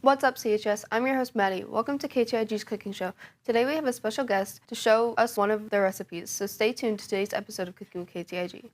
What's up, CHS? I'm your host, Maddie. Welcome to KTIG's cooking show. Today we have a special guest to show us one of their recipes, so stay tuned to today's episode of Cooking with KTIG.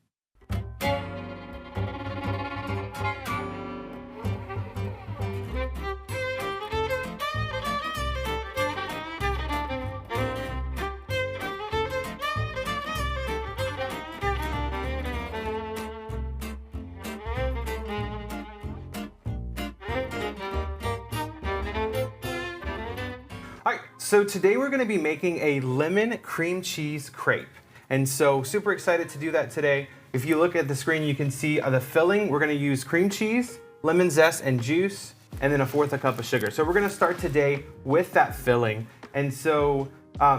All right, so today we're gonna be making a lemon cream cheese crepe. And so super excited to do that today. If you look at the screen, you can see the filling. We're gonna use cream cheese, lemon zest and juice, and then 1/4 cup of sugar. So we're gonna start today with that filling. And so,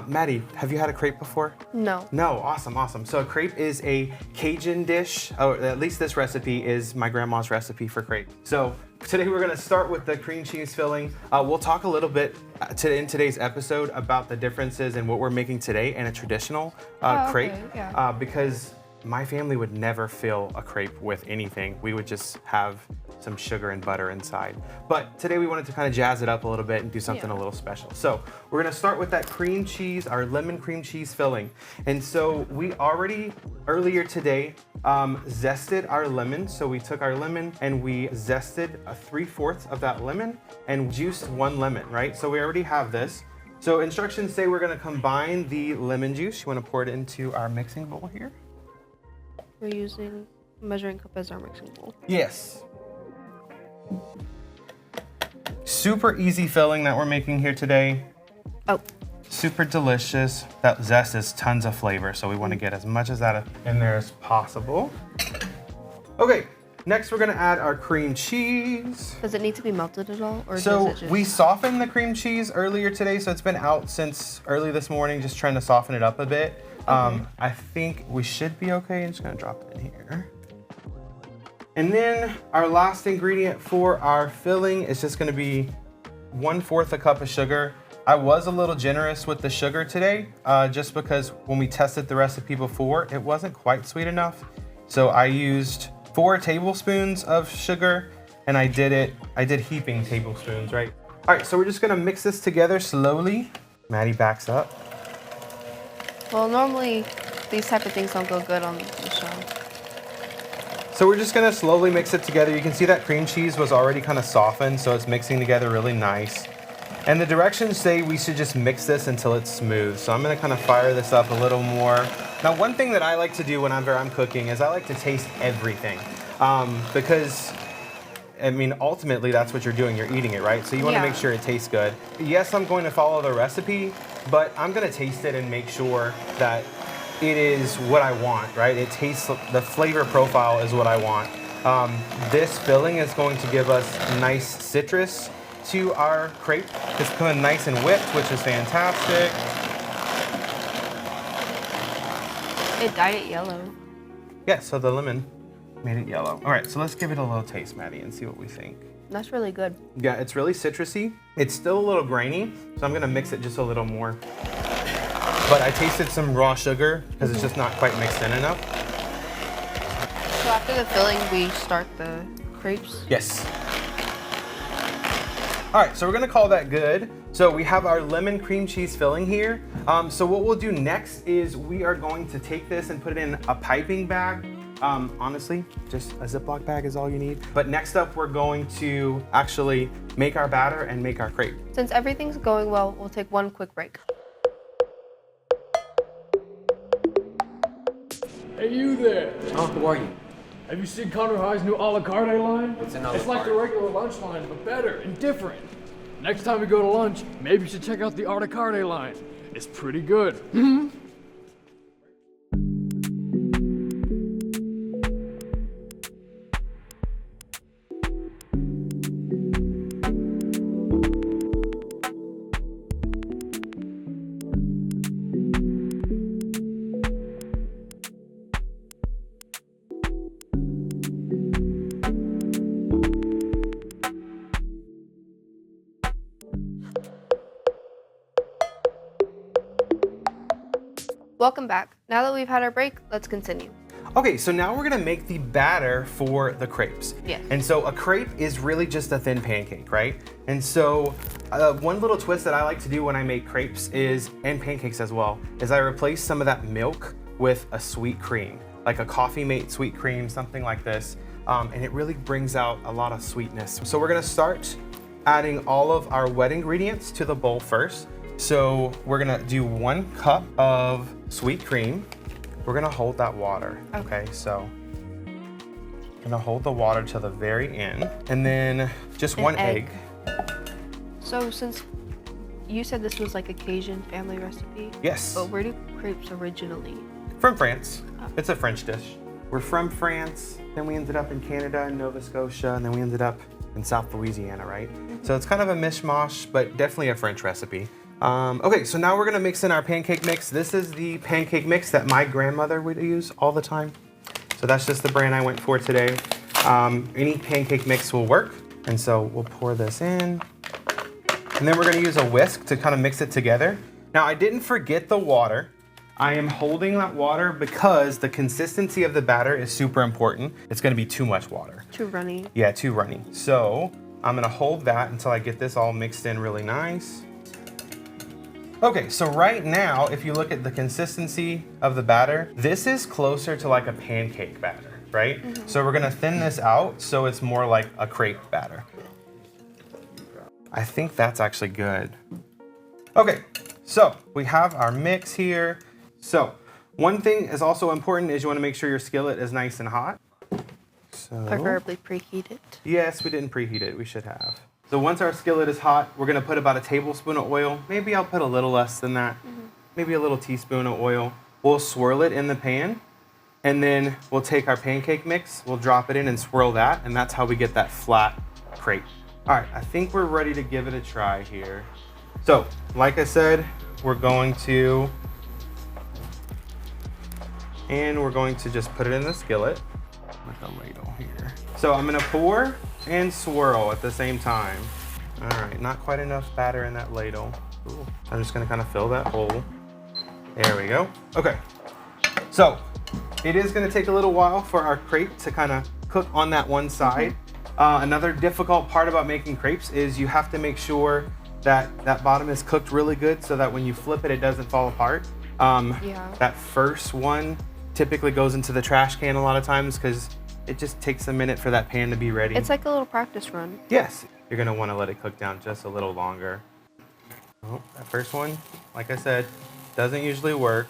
Maddie, have you had a crepe before? No. No, awesome. So a crepe is a Cajun dish, or at least this recipe is my grandma's recipe for crepe. So today we're gonna start with the cream cheese filling. We'll talk a little bit in today's episode about the differences in what we're making today and a traditional crepe. Okay, yeah. Because my family would never fill a crepe with anything. We would just have some sugar and butter inside. But today we wanted to kind of jazz it up a little bit and do something a little special. So we're gonna start with that cream cheese, our lemon cream cheese filling. And so we already, earlier today, zested our lemon. So we took our lemon and we zested 3/4 of that lemon and juiced 1 lemon, right? So we already have this. So instructions say we're gonna combine the lemon juice. You wanna pour it into our mixing bowl here? We're using a measuring cup as our mixing bowl. Yes. Super easy filling that we're making here today. Oh. Super delicious. That zest is tons of flavor, so we want to get as much of that in there as possible. Okay, next we're gonna add our cream cheese. Does it need to be melted at all? Or So does it just... we softened the cream cheese earlier today, so it's been out since early this morning, just trying to soften it up a bit. Okay. I think we should be okay. I'm just gonna drop it in here. And then our last ingredient for our filling is just gonna be 1/4 a cup of sugar. I was a little generous with the sugar today, just because when we tested the recipe before, it wasn't quite sweet enough. So I used 4 tablespoons of sugar, and I did heaping tablespoons, right? All right, so we're just gonna mix this together slowly. Maddie backs up. Well, normally these type of things don't go good on the show. So we're just gonna slowly mix it together. You can see that cream cheese was already kind of softened, so it's mixing together really nice. And the directions say we should just mix this until it's smooth. So I'm gonna kind of fire this up a little more. Now, one thing that I like to do whenever I'm cooking is I like to taste everything. Because, I mean, ultimately that's what you're doing, you're eating it, right? So you wanna make sure it tastes good. Yes, I'm going to follow the recipe, but I'm gonna taste it and make sure that it is what I want, right? It tastes, the flavor profile is what I want. This filling is going to give us nice citrus to our crepe. It's coming nice and whipped, which is fantastic. It dyed it yellow. Yeah, so the lemon made it yellow. All right, so let's give it a little taste, Maddie, and see what we think. That's really good. Yeah, it's really citrusy. It's still a little grainy, so I'm gonna mix it just a little more. But I tasted some raw sugar because it's just not quite mixed in enough. So after the filling, we start the crepes? Yes. All right, so we're gonna call that good. So we have our lemon cream cheese filling here. So what we'll do next is we are going to take this and put it in a piping bag. Honestly, just a Ziploc bag is all you need. But next up, we're going to actually make our batter and make our crepe. Since everything's going well, we'll take one quick break. Hey, you there! Oh, who are you? Have you seen Conor High's new a la carte line? What's an a la It's like the carte? regular lunch line, but better and different. Next time we go to lunch, maybe you should check out the a la carte line. It's pretty good. Welcome back. Now that we've had our break, let's continue. Okay, so now we're gonna make the batter for the crepes. Yes. And so a crepe is really just a thin pancake, right? And so one little twist that I like to do when I make crepes and pancakes as well, is I replace some of that milk with a sweet cream, like a Coffee Mate sweet cream, something like this. And it really brings out a lot of sweetness. So we're gonna start adding all of our wet ingredients to the bowl first. So we're gonna do 1 cup of sweet cream. We're gonna hold that water, okay? So I'm gonna hold the water to the very end. And then just An 1 egg. So since you said this was like a Cajun family recipe, Yes, but where do crepes originally? from France. Oh. It's a French dish. We're from France, then we ended up in Canada and Nova Scotia, and then we ended up in South Louisiana, right? So it's kind of a mishmash, but definitely a French recipe. Okay, so now we're gonna mix in our pancake mix. This is the pancake mix that my grandmother would use all the time. So that's just the brand I went for today. Any pancake mix will work. And so we'll pour this in. And then we're gonna use a whisk to kind of mix it together. Now I didn't forget the water. I am holding that water because the consistency of the batter is super important. It's gonna be too much water. Too runny. Yeah, too runny. So I'm gonna hold that until I get this all mixed in really nice. Okay, so right now, if you look at the consistency of the batter, this is closer to like a pancake batter, right? So we're gonna thin this out so it's more like a crepe batter. I think that's actually good. Okay, so we have our mix here. So one thing is also important is you wanna make sure your skillet is nice and hot. So, Preferably preheated. yes, we didn't preheat it, we should have. So once our skillet is hot, we're gonna put about a tablespoon of oil. Maybe I'll put a little less than that. Maybe a little teaspoon of oil. We'll swirl it in the pan, and then we'll take our pancake mix, we'll drop it in and swirl that, and that's how we get that flat crepe. All right, I think we're ready to give it a try here. So, like I said, we're going to just put it in the skillet with a ladle here. So I'm gonna pour and swirl at the same time. All right, not quite enough batter in that ladle. Ooh. I'm just gonna kind of fill that hole. There we go. Okay, so it is gonna take a little while for our crepe to kind of cook on that one side. Another difficult part about making crepes is you have to make sure that that bottom is cooked really good so that when you flip it, it doesn't fall apart. That first one typically goes into the trash can a lot of times because it just takes a minute for that pan to be ready. It's like a little practice run. Yes, you're gonna wanna let it cook down just a little longer. Oh, that first one, like I said, doesn't usually work.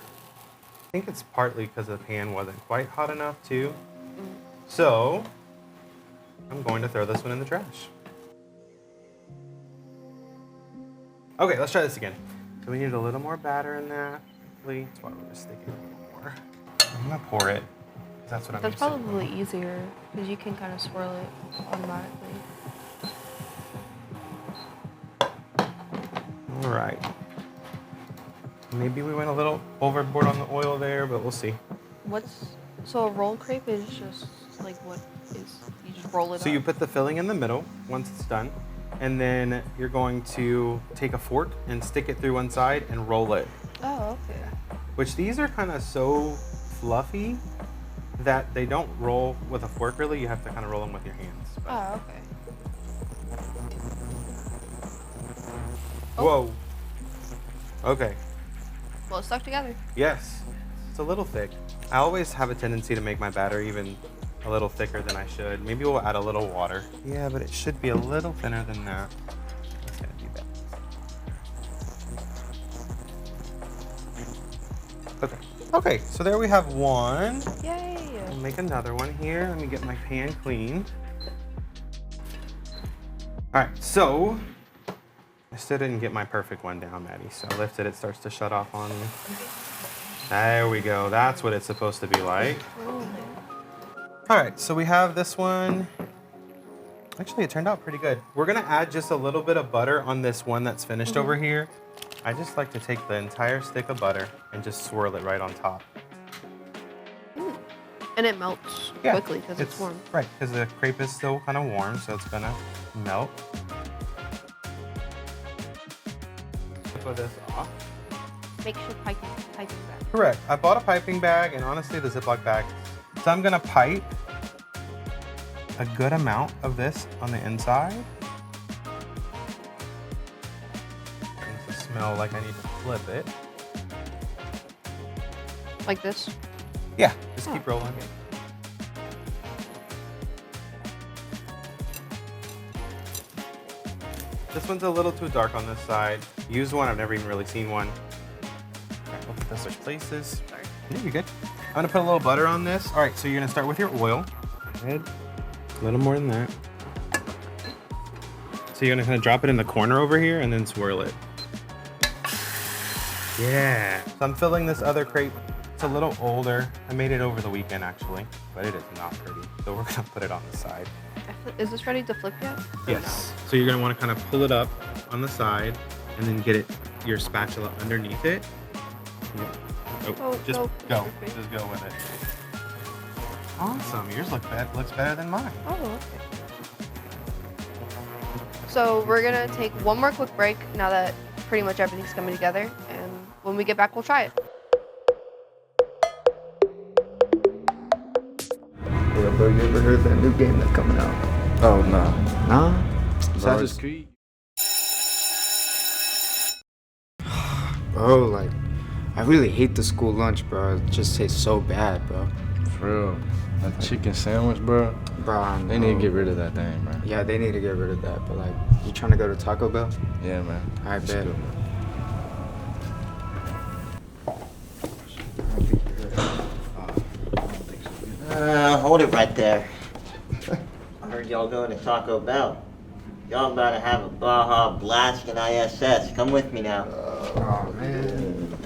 I think it's partly because the pan wasn't quite hot enough too. So, I'm going to throw this one in the trash. Okay, let's try this again. So we need a little more batter in that. That's why we're just sticking a little more. I'm gonna pour it. That's what I'm That's used to. probably easier because you can kind of swirl it automatically. All right. Maybe we went a little overboard on the oil there, but we'll see. So a roll crepe is just like what is, you just roll it So up? you put the filling in the middle once it's done, and then you're going to take a fork and stick it through one side and roll it. Oh, okay. Which these are kind of so fluffy that they don't roll with a fork really. You have to kind of roll them with your hands. But... Oh, okay. Whoa. Okay. Well, it's stuck together. Yes. It's a little thick. I always have a tendency to make my batter even a little thicker than I should. Maybe we'll add a little water. Yeah, but it should be a little thinner than that. That's gonna be better. Okay. Okay, so there we have one. Yay! I'll make another one here. Let me get my pan clean. All right, so I still didn't get my perfect one down, Maddie. So I lifted it, starts to shut off on me. There we go. That's what it's supposed to be like. All right, so we have this one. Actually, it turned out pretty good. We're gonna add just a little bit of butter on this one that's finished over here. I just like to take the entire stick of butter and just swirl it right on top. And it melts quickly because it's warm. Right, because the crepe is still kind of warm, so it's gonna melt. Put this off. Make sure piping bag. Correct. I bought a piping bag, and honestly, the Ziploc bag So I'm gonna pipe a good amount of this on the inside. Makes it smell like I need to flip it. Like this? Yeah, just keep rolling. This one's a little too dark on this side. Use one, I've never even really seen one. All right, we'll put this in places. Sorry. Yeah, you're good. I'm gonna put a little butter on this. All right, so you're gonna start with your oil. Good. A little more than that. So you're gonna kind of drop it in the corner over here and then swirl it. Yeah. So I'm filling this other crepe. It's a little older. I made it over the weekend actually, but it is not pretty. So we're gonna put it on the side. Is this ready to flip yet? Yes. So you're gonna want to kind of pull it up on the side and then get your spatula underneath it. Yeah. Oh, just no. go. Okay. Just go with it. Awesome. Yours looks better than mine. Oh, okay. So we're gonna take one more quick break now that pretty much everything's coming together, and when we get back, we'll try it. Yeah, bro, you ever heard that new game that's coming out? Oh, no. Nah? Assassin's Creed? Bro, like, I really hate the school lunch, bro. It just tastes so bad, bro. For real. That chicken sandwich, bro. Bro, I They need to get rid of that thing, bro. Yeah, they need to get rid of that, but like, you trying to go to Taco Bell? Yeah, man. I Let's bet. go. Hold it right there. I heard y'all going to Taco Bell. Y'all about to have a Baja Blast in ISS. Come with me now. Oh, man.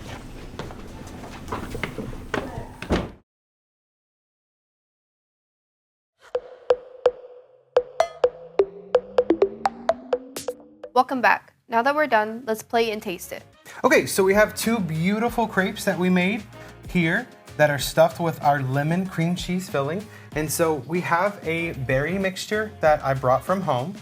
Welcome back. Now that we're done, let's play and taste it. Okay, so we have two beautiful crepes that we made here that are stuffed with our lemon cream cheese filling. And so we have a berry mixture that I brought from home.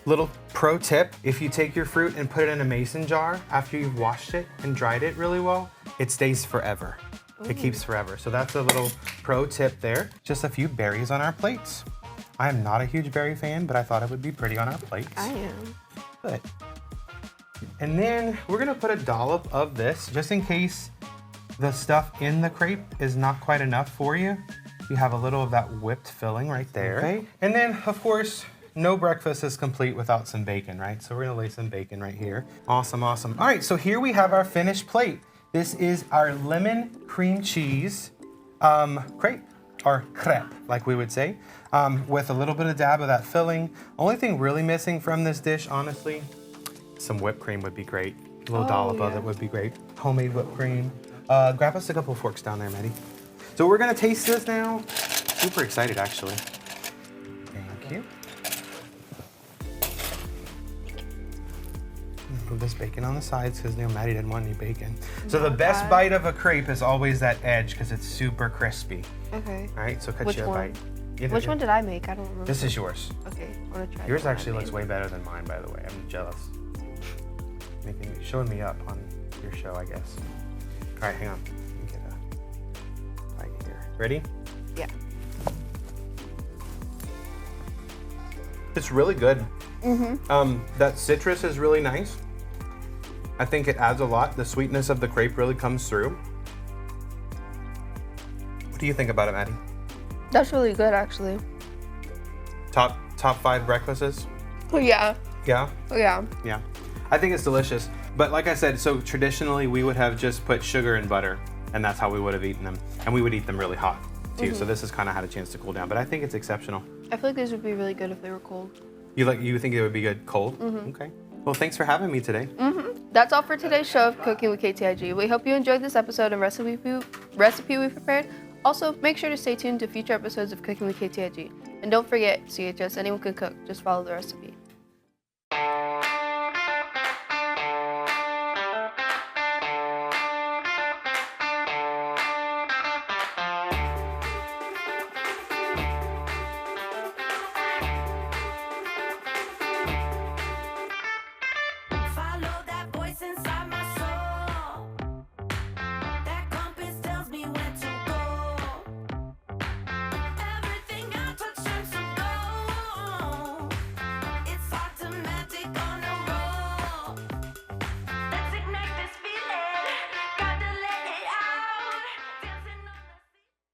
Little pro tip, if you take your fruit and put it in a mason jar after you've washed it and dried it really well, it stays forever. Ooh. It keeps forever. So that's a little pro tip there. Just a few berries on our plates. I am not a huge berry fan, but I thought it would be pretty on our plates. I am. Good. And then we're gonna put a dollop of this just in case the stuff in the crepe is not quite enough for you. You have a little of that whipped filling right there. Okay. And then, of course, no breakfast is complete without some bacon, right? So we're gonna lay some bacon right here. Awesome, awesome. All right, so here we have our finished plate. This is our lemon cream cheese crepe, or crepe, like we would say, with a little bit of dab of that filling. Only thing really missing from this dish, honestly, some whipped cream would be great. A little dollop of it would be great. Homemade whipped cream. Grab us a couple forks down there, Maddie. So we're gonna taste this now. Super excited, actually. Thank you. Move this bacon on the sides because Maddie didn't want any bacon. So the best bite of a crepe is always that edge because it's super crispy. Okay. All right, so cut Which you a one? bite. Which one did I make? I don't remember. This is yours. Okay, I want to try. Yours the one I actually looks made. way better than mine, by the way. I'm jealous. Showing me up on your show, I guess. All right, hang on. Let me get a bite here. Ready? Yeah. It's really good. That citrus is really nice. I think it adds a lot. The sweetness of the crepe really comes through. What do you think about it, Maddie? That's really good, actually. Top 5 breakfasts? Oh yeah. Yeah? Oh yeah. Yeah. I think it's delicious. But like I said, so traditionally we would have just put sugar and butter, and that's how we would have eaten them. And we would eat them really hot too. So this has kind of had a chance to cool down. But I think it's exceptional. I feel like these would be really good if they were cold. You think it would be good cold? Okay. Well, thanks for having me today. That's all for today's show of Cooking with KTIG. We hope you enjoyed this episode and recipe we prepared. Also, make sure to stay tuned to future episodes of Cooking with KTIG. And don't forget, CHS, anyone can cook. Just follow the recipe.